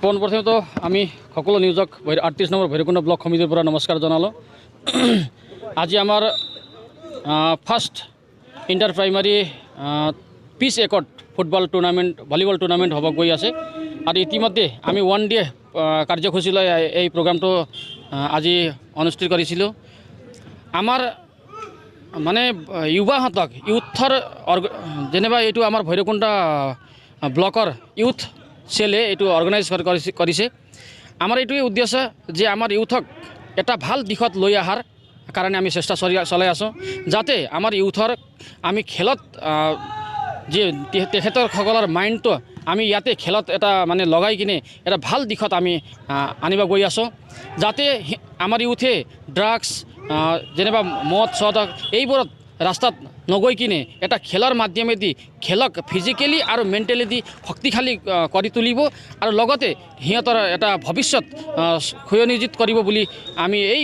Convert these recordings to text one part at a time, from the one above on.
পোনপ্ৰথমে তো আমি সকলো নিউজক 38 নম্বৰ ভৈৰৱকুণ্ড ব্লক সমিতিৰ পৰা নমস্কাৰ জনালোঁ। আজি আমাৰ ফাৰ্ষ্ট ইণ্টাৰ প্ৰাইমাৰী পিচ একৰ্ড ফুটবল টুৰ্ণামেণ্ট ভলীবল টুৰ্ণামেণ্ট হ'ব গৈ আছে আৰু ইতিমধ্যে আমি 1 ডে কাৰ্যসূচী লৈ এই প্ৰগ্ৰামটো আজি অনুষ্ঠিত কৰিছিলোঁ। আমাৰ মানে युवाহঁতক ইউথৰ যেনিবা এইটো আমাৰ ভৈৰৱকুণ্ড ব্লকৰ ইউথ সেলে এইটো অৰ্গানাইজ কৰিছে। আমাৰ এইটোৱে উদ্দেশ্য যে আমাৰ ইউথক এটা ভাল দিশত লৈ অহাৰ কাৰণে আমি চেষ্টা চলাই আছোঁ, যাতে আমাৰ ইউথৰ আমি খেলত যে তেখেতসকলৰ মাইণ্ডটো আমি ইয়াতে খেলত এটা মানে লগাই কিনে এটা ভাল দিশত আমি আনিব গৈ আছোঁ, যাতে আমাৰ ইউথে ড্ৰাগছ যেনিবা মদ চদক এইবোৰত ৰাস্তাত নগৈ কিনে এটা খেলৰ মাধ্যমেদি খেলক ফিজিকেলি আৰু মেণ্টেলি শক্তিশালী কৰি তুলিব আৰু লগতে সিহঁতৰ এটা ভৱিষ্যত সুনিশ্চিত কৰিব বুলি আমি এই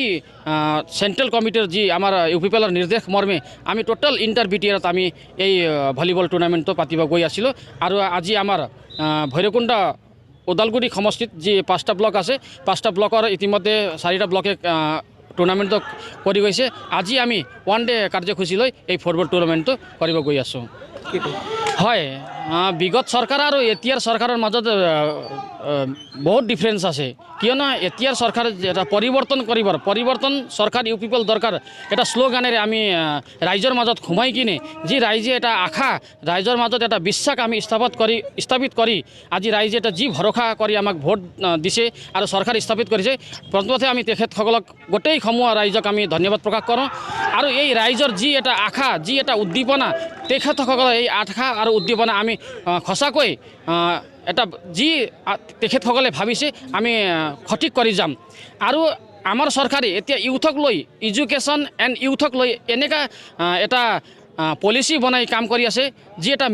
চেণ্ট্ৰেল কমিটিৰ যি আমাৰ UPPLৰ নিৰ্দেশ মৰ্মে আমি টোটেল ইণ্টাৰ BTRত আমি এই ভলীবল টুৰ্ণামেণ্টটো পাতিব গৈ আছিলোঁ। আৰু আজি আমাৰ ভৈৰৱকুণ্ড ওদালগুৰি সমষ্টিত যি 5টা ব্লক আছে, 5টা ব্লকৰ ইতিমধ্যে 4টা ব্লকে টুৰ্ণামেণ্টটো কৰি গৈছে। আজি আমি 1 ডে কাৰ্যসূচী লৈ এই ফুটবল টুৰ্ণামেণ্টটো কৰিব গৈ আছোঁ। হয়, বিগত চৰকাৰ আৰু এতিয়াৰ চৰকাৰৰ মাজত বহুত ডিফাৰেন্স আছে, কিয়নো এতিয়াৰ চৰকাৰ এটা পৰিৱৰ্তন চৰকাৰ UPPL দৰকাৰ এটা শ্লোগানেৰে আমি ৰাইজৰ মাজত সোমাই কিনে যি ৰাইজে এটা আশা ৰাইজৰ মাজত এটা বিশ্বাস আমি স্থাপিত কৰি আজি ৰাইজে এটা যি ভৰসা কৰি আমাক ভোট দিছে আৰু চৰকাৰ স্থাপিত কৰিছে, প্ৰথমতে আমি তেখেতসকলক গোটেই সমূহ ৰাইজক আমি ধন্যবাদ প্ৰকাশ কৰোঁ। আৰু এই ৰাইজৰ যি এটা আশা যি এটা উদ্দীপনা তেখেতসকলৰ এই আশা আৰু উদ্দীপনা আমি সঁচাকৈ এটা যি তেখেতসকলে ভাবিছে আমি সঠিক কৰি যাম। আৰু আমাৰ চৰকাৰে এতিয়া ইউথক লৈ এডুকেশ্যন এণ্ড ইউথক লৈ এনেকুৱা এটা পলিচি বনাই কাম কৰি আছে, যি এটা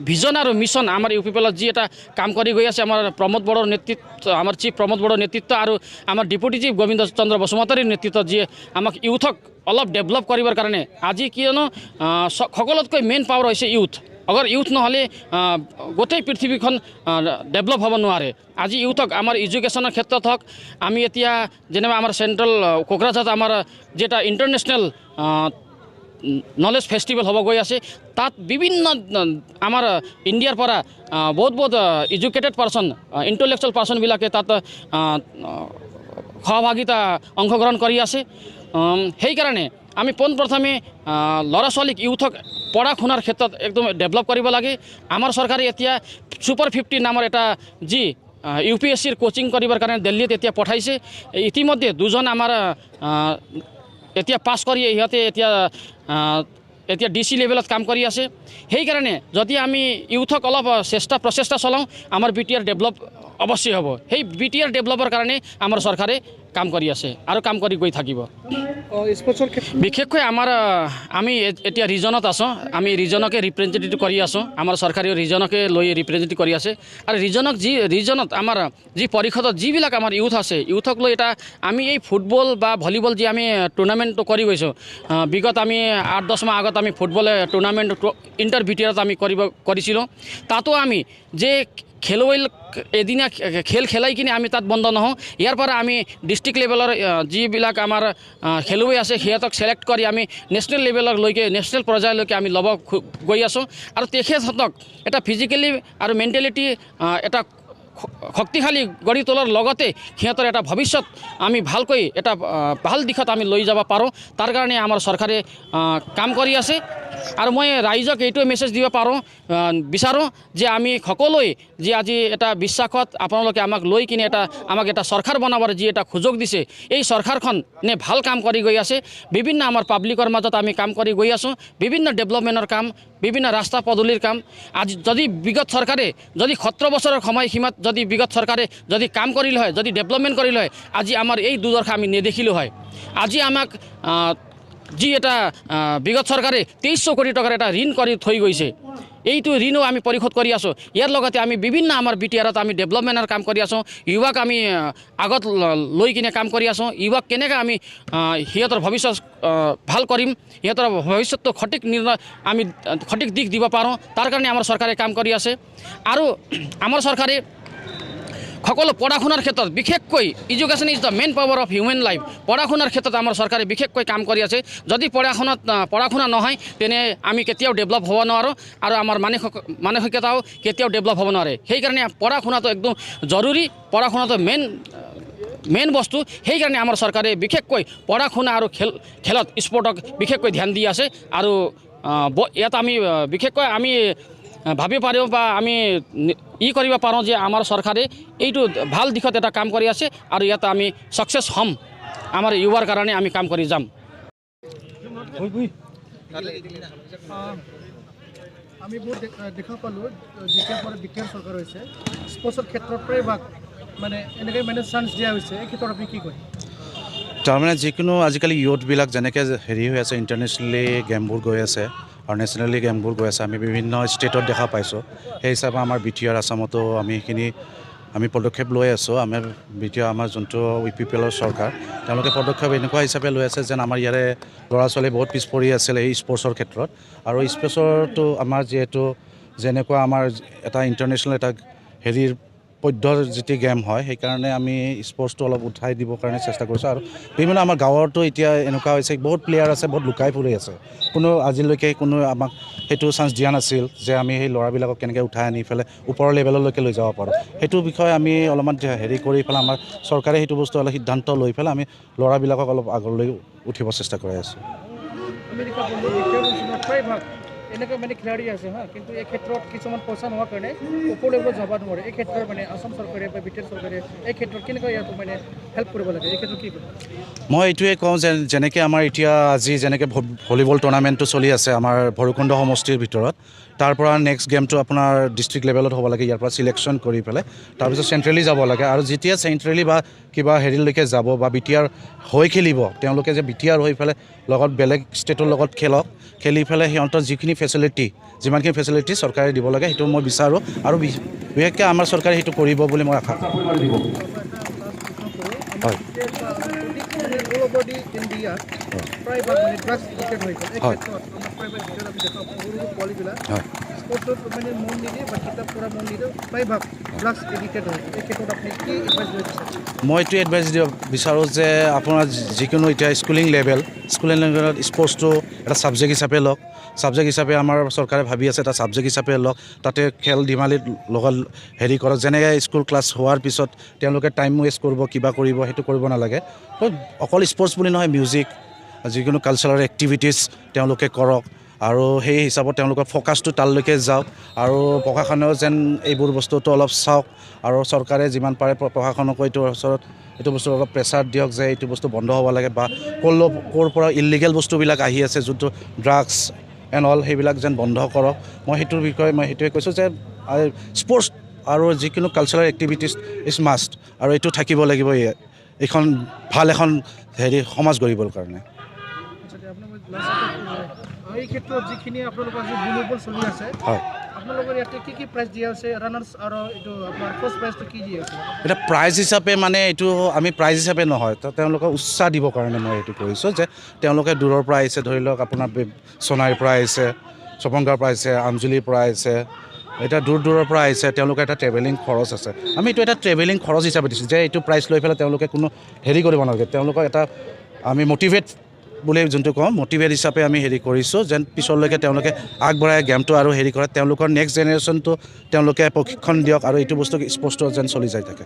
ভিজন আৰু মিছন আমাৰ UPPLত যি এটা কাম কৰি গৈ আছে। আমাৰ প্ৰমোদ বড়োৰ নেতৃত্ব, আমাৰ চিফ প্ৰমোদ বড়োৰ নেতৃত্ব আৰু আমাৰ ডেপুটি চিফ গোবিন্দ চন্দ্ৰ বসুমতাৰীৰ নেতৃত্বত যি আমাক ইউথক অলপ ডেভেলপ কৰিবৰ কাৰণে আজি কিয়নো সকলোতকৈ মেইন পাৱাৰ হৈছে ইউথ। अगर यूथ নহ'লে গোটেই পৃথিৱীখন ডেভেলপ হ'ব নোৱাৰে। আজি ইউথক আমাৰ এডুকেশ্যনৰ ক্ষেত্ৰত হওক, আমি এতিয়া যেনিবা আমাৰ চেণ্ট্ৰেল কোকৰাঝাৰত আমাৰ যেটা ইণ্টাৰনেশ্যনেল নলেজ ফেষ্টিভেল হ'ব গৈ আছে, তাত বিভিন্ন আমাৰ ইণ্ডিয়াৰ পৰা বহুত এডুকেটেড পাৰ্চন ইণ্টেলেকচুৱেল পাৰ্চনবিলাকে তাত সহভাগিতা অংশগ্ৰহণ কৰি আছে। সেইকাৰণে আমি পোনপ্ৰথমে ল'ৰা ছোৱালীক ইউথক পঢ়া শুনাৰ ক্ষেত্ৰত একদম ডেভেলপ কৰিব লাগে। আমাৰ চৰকাৰে এতিয়া সুপাৰ 50 নামৰ এটা যি UPSCৰ কোচিং কৰিবৰ কাৰণে দিল্লীত এতিয়া পঠাইছে। ইতিমধ্যে 2জন আমাৰ এতিয়া পাছ কৰি ইহঁতে এতিয়া DC লেভেলত কাম কৰি আছে। সেইকাৰণে যদি আমি ইউথক অলপ প্ৰচেষ্টা চলাওঁ, আমাৰ BTR ডেভেলপ অৱশ্যই হ'ব। সেই BTR ডেভেলপৰ কাৰণে আমাৰ চৰকাৰে কাম কৰি আছে আৰু কাম কৰি গৈ থাকিব। বিশেষকৈ আমি এতিয়া ৰিজনত আছোঁ, আমি ৰিজনকে ৰিপ্ৰেজেণ্টেটিভ কৰি আছোঁ। আমাৰ চৰকাৰে ৰিজনকে লৈ ৰিপ্ৰেজেণ্টেটিভ কৰি আছে আৰু ৰিজনত আমাৰ যি পৰিষদত যিবিলাক আমাৰ ইউথ আছে, ইউথক লৈ এটা আমি এই ফুটবল বা ভলীবল যি আমি টুৰ্ণামেণ্টটো কৰি গৈছোঁ, বিগত আমি 8-10 মাহ আগত আমি ফুটবল টুৰ্ণামেণ্ট ইণ্টাৰ BTRত আমি কৰিছিলোঁ। তাতো আমি যে এদিনা খেল খেলাই কিনে আমি তাত বন্ধ নহওঁ, ইয়াৰ পৰা আমি ডিষ্ট্ৰিক্ট লেভেলৰ যিবিলাক আমাৰ খেলুৱৈ আছে সিহঁতক চিলেক্ট কৰি আমি নেশ্যনেল লেভেললৈকে নেশ্যনেল পৰ্যায়লৈকে আমি ল'ব গৈ আছোঁ। আৰু তেখেতহঁতক এটা ফিজিকেলি আৰু মেণ্টেলিটি এটা শক্তিশালী গঢ়ি তোলাৰ লগতে সিহঁতৰ এটা ভৱিষ্যত আমি ভালকৈ এটা ভাল দিশত আমি লৈ যাব পাৰোঁ, তাৰ কাৰণে আমাৰ চৰকাৰে কাম কৰি আছে। আৰু মই ৰাইজক এইটোৱে মেছেজ দিব বিচাৰোঁ যে আমি সকলোৱে যে আজি এটা বিশ্বাসত আপোনালোকে আমাক লৈ কিনে আমাক এটা চৰকাৰ বনাবৰ যি এটা সুযোগ দিছে, এই চৰকাৰখনে ভাল কাম কৰি গৈ আছে। বিভিন্ন আমাৰ পাব্লিকৰ মাজত আমি কাম কৰি গৈ আছোঁ, বিভিন্ন ডেভেলপমেণ্টৰ কাম, বিভিন্ন ৰাস্তা পদূলিৰ কাম। আজি যদি বিগত চৰকাৰে যদি 17 বছৰৰ সময়সীমাত যদি বিগত চৰকাৰে যদি কাম কৰিলে হয়, যদি ডেভেলপমেণ্ট কৰিলে হয়, আজি আমাৰ এই দুৰ্দশা আমি নেদেখিলোঁ হয়। আজি আমাক যি এটা বিগত চৰকাৰে 2300 কোটি টকাৰ এটা ঋণ কৰি থৈ গৈছে, এইটো ঋণও আমি পৰিশোধ কৰি আছোঁ। ইয়াৰ লগতে আমি বিভিন্ন আমাৰ BTRত আমি ডেভেলপমেণ্টৰ কাম কৰি আছোঁ, ইউৱাক আমি আগত লৈ কিনে কাম কৰি আছোঁ। ইউৱাক কেনেকৈ আমি সিহঁতৰ ভৱিষ্যত ভাল কৰিম, সিহঁতৰ ভৱিষ্যতটো আমি সঠিক দিশ দিব পাৰোঁ, তাৰ কাৰণে আমাৰ চৰকাৰে কাম কৰি আছে। আৰু আমাৰ চৰকাৰে সকলো পঢ়া শুনাৰ ক্ষেত্ৰত বিশেষকৈ education is the main power of human life পঢ়া শুনাৰ ক্ষেত্ৰত আমাৰ চৰকাৰে বিশেষকৈ কাম কৰি আছে যদি পঢ়া শুনা নহয় তেনে আমি কেতিয়াও ডেভেলপ হ'ব নোৱাৰোঁ আৰু আমাৰ মানসিকতাও কেতিয়াও ডেভেলপ হ'ব নোৱাৰে সেইকাৰণে পঢ়া শুনাটো একদম জৰুৰী পঢ়া শুনাটো মেইন বস্তু সেইকাৰণে আমাৰ চৰকাৰে বিশেষকৈ পঢ়া শুনা আৰু খেলত স্পৰ্টক বিশেষকৈ ধ্যান দি আছে আৰু ইয়াত আমি বিশেষকৈ আমি ভাবি পাৰোঁ বা আমি কৰিব পাৰোঁ যে আমাৰ চৰকাৰে এইটো ভাল দিশত এটা কাম কৰি আছে আৰু ইয়াত আমি ছাকচেছ হ'ম আমাৰ ইউৱাৰ কাৰণে আমি কাম কৰি যাম আমি বহুত দেখা পালোঁ যেতিয়াৰ পৰা বিজ্ঞান চৰকাৰ হৈছে স্পৰ্টছৰ ক্ষেত্ৰত প্ৰায়ভাগ মানে এনেকৈ মানে চান্স দিয়া হৈছে এই ক্ষেত্ৰত আপুনি কি কয় তাৰমানে যিকোনো আজিকালি ইউথবিলাক যেনেকৈ হেৰি হৈ আছে ইণ্টাৰনেশ্যনেলি গেমবোৰ গৈ আছে আৰু নেশ্যনেলি গেমবোৰ গৈ আছে আমি বিভিন্ন ষ্টেটত দেখা পাইছোঁ সেই হিচাপে আমাৰ BTR আসামতো আমি সেইখিনি আমি পদক্ষেপ লৈ আছোঁ আমাৰ BTR আমাৰ যোনটো UPPLৰ চৰকাৰ তেওঁলোকে পদক্ষেপ এনেকুৱা হিচাপে লৈ আছে যেন আমাৰ ইয়াৰে ল'ৰা ছোৱালী বহুত পিছ পৰি আছিল এই স্পৰ্টছৰ ক্ষেত্ৰত আৰু স্পৰ্টছৰটো আমাৰ যিহেতু যেনেকুৱা আমাৰ এটা ইণ্টাৰনেশ্যনেল এটা হেৰিৰ পদ্যৰ যিটো গেম হয় সেইকাৰণে আমি স্পৰ্টছটো অলপ উঠাই দিবৰ কাৰণে চেষ্টা কৰিছোঁ আৰু বিভিন্ন আমাৰ গাঁৱতো এতিয়া এনেকুৱা হৈছে বহুত প্লেয়াৰ আছে বহুত লুকাই ফুৰি আছে কোনো আজিলৈকে কোনো আমাক সেইটো চান্স দিয়া নাছিল যে আমি সেই ল'ৰাবিলাকক কেনেকৈ উঠাই আনি পেলাই ওপৰৰ লেভেললৈকে লৈ যাব পাৰোঁ সেইটো বিষয়ে আমি অলপমান হেৰি কৰি পেলাই আমাৰ চৰকাৰে সেইটো বস্তু অলপ সিদ্ধান্ত লৈ পেলাই আমি ল'ৰাবিলাকক অলপ আগলৈ উঠিব চেষ্টা কৰি আছোঁ এনেকৈ মানে খেলাড়ী আছে কিন্তু এই ক্ষেত্ৰত কিছুমান পইচা নোহোৱাৰ কাৰণে ওপৰ লেভেলত যাব নোৱাৰে এই ক্ষেত্ৰত মানে আসাম চৰকাৰে বা BTR চৰকাৰে এই ক্ষেত্ৰত কেনেকৈ ইয়াত মানে হেল্প কৰিব লাগে এই ক্ষেত্ৰত কি মই এইটোৱে কওঁ যে যেনেকৈ আমাৰ এতিয়া আজি যেনেকৈ ভলীবল টুৰ্ণামেণ্টটো চলি আছে আমাৰ ভৈৰৱকুণ্ড সমষ্টিৰ ভিতৰত তাৰ পৰা নেক্সট গেমটো আপোনাৰ ডিষ্ট্ৰিক্ট লেভেলত হ'ব লাগে ইয়াৰ পৰা চিলেকশ্যন কৰি পেলাই তাৰপিছত চেণ্ট্ৰেলি যাব লাগে আৰু যেতিয়া চেণ্ট্ৰেলি বা কিবা হেৰিলৈকে যাব বা BTR হৈ খেলিব তেওঁলোকে যে BTR হৈ পেলাই লগত বেলেগ ষ্টেটৰ লগত খেলি পেলাই সিহঁতৰ যিখিনি ফেচিলিটি যিমানখিনি ফেচিলিটি চৰকাৰে দিব লাগে সেইটো মই বিচাৰোঁ আৰু বিশেষকৈ আমাৰ চৰকাৰে সেইটো কৰিব বুলি মই আশা কৰোঁ হয় মই এইটো এডভাইচ দিব বিচাৰোঁ যে আপোনাৰ যিকোনো এতিয়া স্কুলিং লেভেলত স্পৰ্টছটো এটা ছাবজেক্ট হিচাপে লওক ছাবজেক্ট হিচাপে আমাৰ চৰকাৰে ভাবি আছে এটা ছাবজেক্ট হিচাপে লওক তাতে খেল ধেমালিত লগত হেৰি কৰক যেনেকৈ স্কুল ক্লাছ হোৱাৰ পিছত তেওঁলোকে টাইম ৱেষ্ট কৰিব কিবা কৰিব সেইটো কৰিব নালাগে অকল স্পৰ্টছ বুলি নহয় মিউজিক যিকোনো কালচাৰেল এক্টিভিটিছ তেওঁলোকে কৰক আৰু সেই হিচাপত তেওঁলোকৰ ফ'কাছটো তালৈকে যাওক আৰু প্ৰশাসনেও যেন এইবোৰ বস্তুটো অলপ চাওক আৰু চৰকাৰে যিমান পাৰে প্ৰশাসনকো এইটোৰ ওচৰত এইটো বস্তু অলপ প্ৰেছাৰ দিয়ক যে এইটো বস্তু বন্ধ হ'ব লাগে বা ক'ৰ পৰা ইলিগেল বস্তুবিলাক আহি আছে যোনটো ড্ৰাগছ এণ্ড অল সেইবিলাক যেন বন্ধ কৰক মই সেইটোৰ বিষয়ে মই সেইটোৱে কৈছোঁ যে স্পৰ্টছ আৰু যিকোনো কালচাৰেল এক্টিভিটিছ ইজ মাষ্ট আৰু এইটো থাকিব লাগিব এইখন ভাল এখন হেৰি সমাজ গঢ়িবৰ কাৰণে এই ক্ষেত্ৰত যিখিনি আপোনালোকৰ আজি ভলীবল চলি আছে হয় আপোনালোকৰ ইয়াতে কি প্ৰাইজ দিয়া আছে ৰানাৰ্ছ আৰু এইটো আপোনাৰ ফাৰ্ষ্ট প্ৰাইজটো কি দিয়া আছে এটা প্ৰাইজ হিচাপে মানে এইটো আমি প্ৰাইজ হিচাপে নহয় তো তেওঁলোকক উৎসাহ দিবৰ কাৰণে মই এইটো কৰিছোঁ যে তেওঁলোকে দূৰৰ পৰা আহিছে ধৰি লওক আপোনাৰ সোণাৰীৰ পৰা আহিছে চপংগাৰ পৰা আহিছে আমজুলিৰ পৰা আহিছে এটা দূৰৰ পৰা আহিছে তেওঁলোকে এটা ট্ৰেভেলিং খৰচ আছে আমি এইটো এটা ট্ৰেভেলিং খৰচ হিচাপে দিছোঁ যে এইটো প্ৰাইজ লৈ পেলাই তেওঁলোকে কোনো হেৰি কৰিব নালাগে তেওঁলোকক এটা আমি মটিভেট বুলি যোনটো কওঁ মটিভেট হিচাপে আমি হেৰি কৰিছোঁ যেন পিছলৈকে তেওঁলোকে আগবঢ়াই গেমটো আৰু হেৰি কৰে তেওঁলোকৰ নেক্সট জেনেৰেশ্যনটো তেওঁলোকে প্ৰশিক্ষণ দিয়ক আৰু এইটো বস্তু স্পষ্ট যেন চলি যায় থাকে